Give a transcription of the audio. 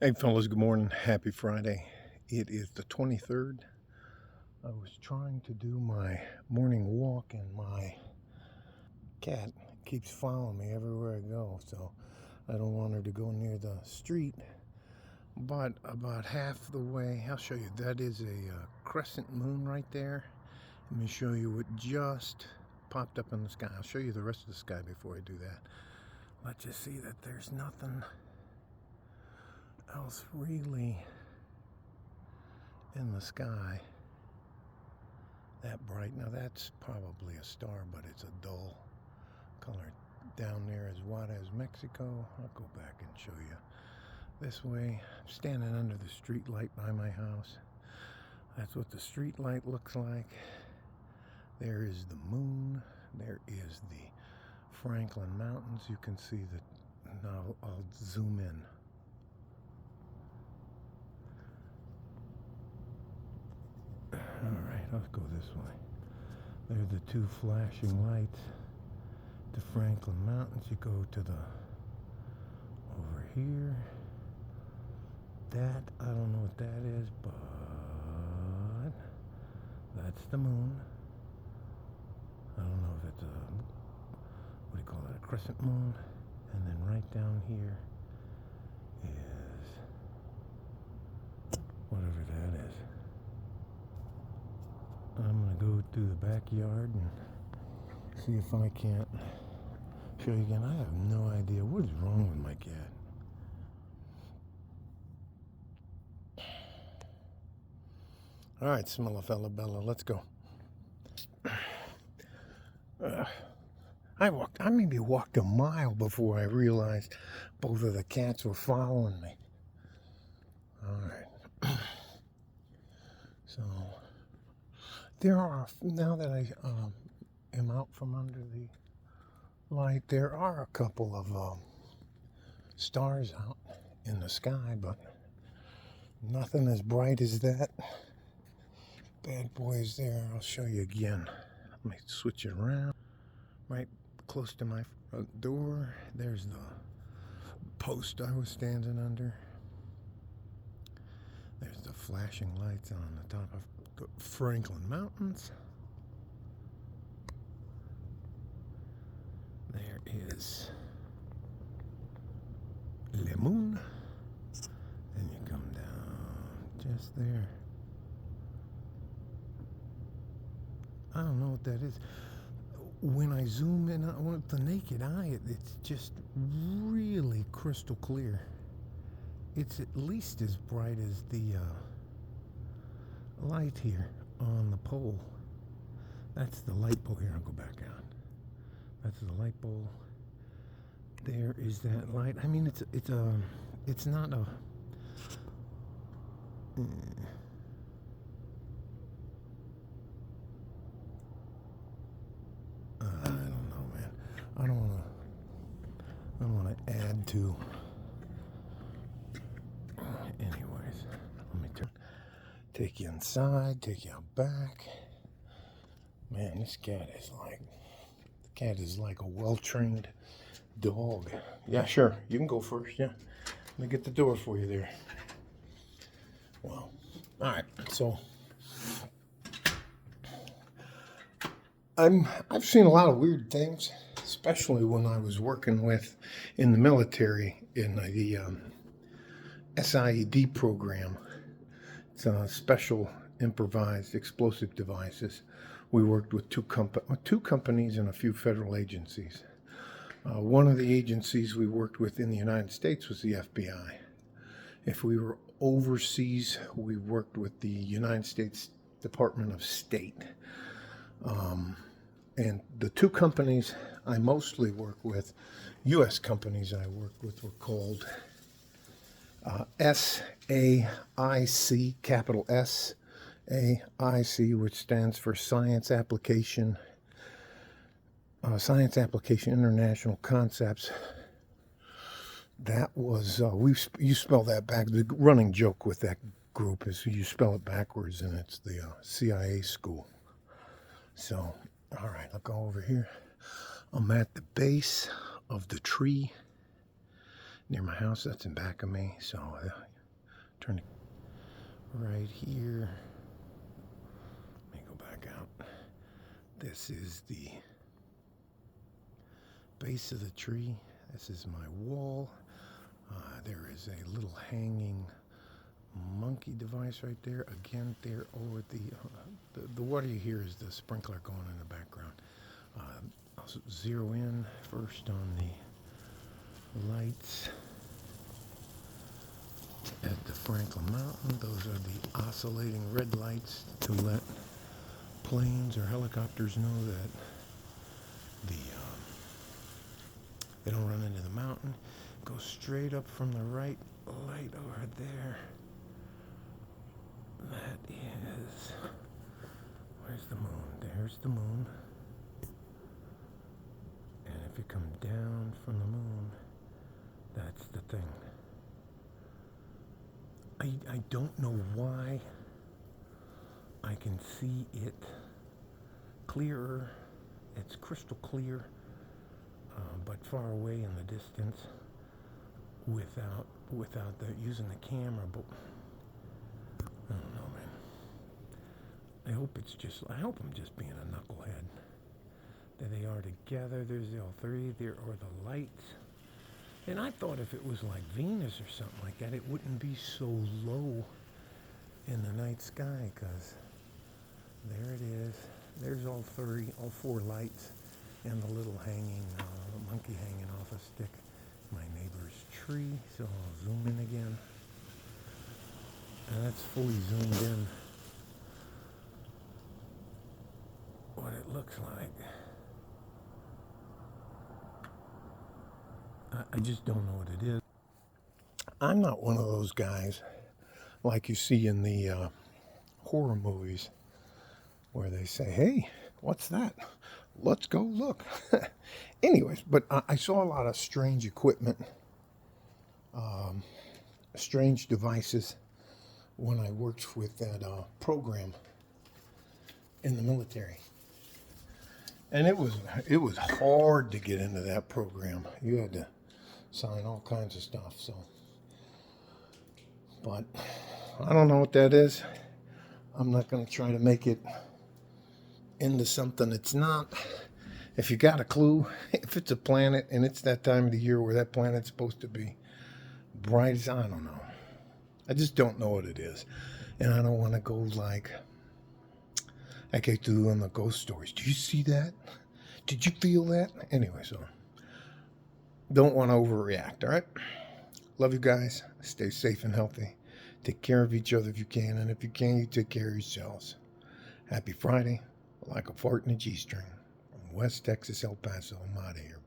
Hey fellas, good morning. Happy Friday. It is the 23rd. I was trying to do my morning walk and my cat keeps following me everywhere I go, so I don't want her to go near the street. But about half the way, I'll show you. That is a crescent moon right there. Let me show you what just popped up in the sky. I'll show you the rest of the sky before I do that. Let's just see that there's nothing else really in the sky that bright. Now that's probably a star, but it's a dull color. Down there is Juarez, Mexico. I'll go back and show you. This way, I'm standing under the street light by my house. That's what the street light looks like. There is the moon. There is the Franklin Mountains. You can see that. Now I'll zoom in. Alright, let's go this way. There are the two flashing lights. The Franklin Mountains. You go to the over here. That, I don't know what that is, but that's the moon. I don't know if it's a, what do you call it, a crescent moon. And then right down here is whatever that is. I'm going to go through the backyard and see if I can't show you again. I have no idea what is wrong with my cat. All right, Smellafella Bella, let's go. I maybe walked a mile before I realized both of the cats were following me. All right. So there are, now that I am out from under the light, there are a couple of stars out in the sky, but nothing as bright as that bad boy is there. I'll show you again. Let me switch it around. Right close to my front door, there's the post I was standing under. There's the flashing lights on the top of the Franklin Mountains. There is Le Moon. And you come down just there. I don't know what that is. When I zoom in with the naked eye, it's just really crystal clear. It's at least as bright as the light here on the pole. That's the light pole here. I'll go back out. That's the light pole. There is that light. I mean, it's not a. I don't know, man. I don't want to add to. Anyways, let me take you inside, take you out back. Man, this cat is like a well-trained dog. Yeah, sure. You can go first. Yeah. Let me get the door for you there. Well, all right. So I've seen a lot of weird things, especially when I was working in the military in the SIED program. It's special improvised explosive devices. We worked with two companies and a few federal agencies. One of the agencies we worked with in the United States was the FBI. If we were overseas, we worked with the United States Department of State. And the two companies I mostly work with, U.S. companies I worked with, were called SAIC, capital SAIC, which stands for Science Application International Concepts. That was, you spell that back. The running joke with that group is you spell it backwards and it's the CIA school. So, all right, I'll go over here. I'm at the base of the tree near my house. That's in back of me. So turn it right here. Let me go back out. This is the base of the tree. This is my wall. There is a little hanging monkey device right there. Again, there over the water you hear is the sprinkler going in the background. I'll zero in first on the lights at the Franklin Mountain. Those are the oscillating red lights to let planes or helicopters know that they don't run into the mountain. Go straight up from the right light over there. That is, where's the moon? There's the moon. And if you come down from the moon, that's the thing. I don't know why I can see it clearer. It's crystal clear, but far away in the distance without using the camera. But I don't know, man. I hope I'm just being a knucklehead. There they are together. There's the all three. There are the lights. And I thought if it was like Venus or something like that, it wouldn't be so low in the night sky, because there it is. There's all four lights, and the little hanging monkey hanging off a stick. My neighbor's tree, so I'll zoom in again. And that's fully zoomed in. What it looks like. I just don't know what it is. I'm not one of those guys like you see in the horror movies where they say, hey, what's that? Let's go look. Anyways, but I saw a lot of strange equipment, strange devices when I worked with that program in the military. And it was hard to get into that program. You had to sign all kinds of stuff. So, but I don't know what that is. I'm not going to try to make it into something it's not. If you got a clue, if it's a planet and it's that time of the year where that planet's supposed to be bright as, I don't know. I just don't know what it is. And I don't want to go like I get to on the ghost stories. Do you see that? Did you feel that? Anyway, so don't want to overreact, all right? Love you guys. Stay safe and healthy. Take care of each other if you can. And if you can, you take care of yourselves. Happy Friday. Like a fart in a G-string. From West Texas, El Paso. I'm out of here.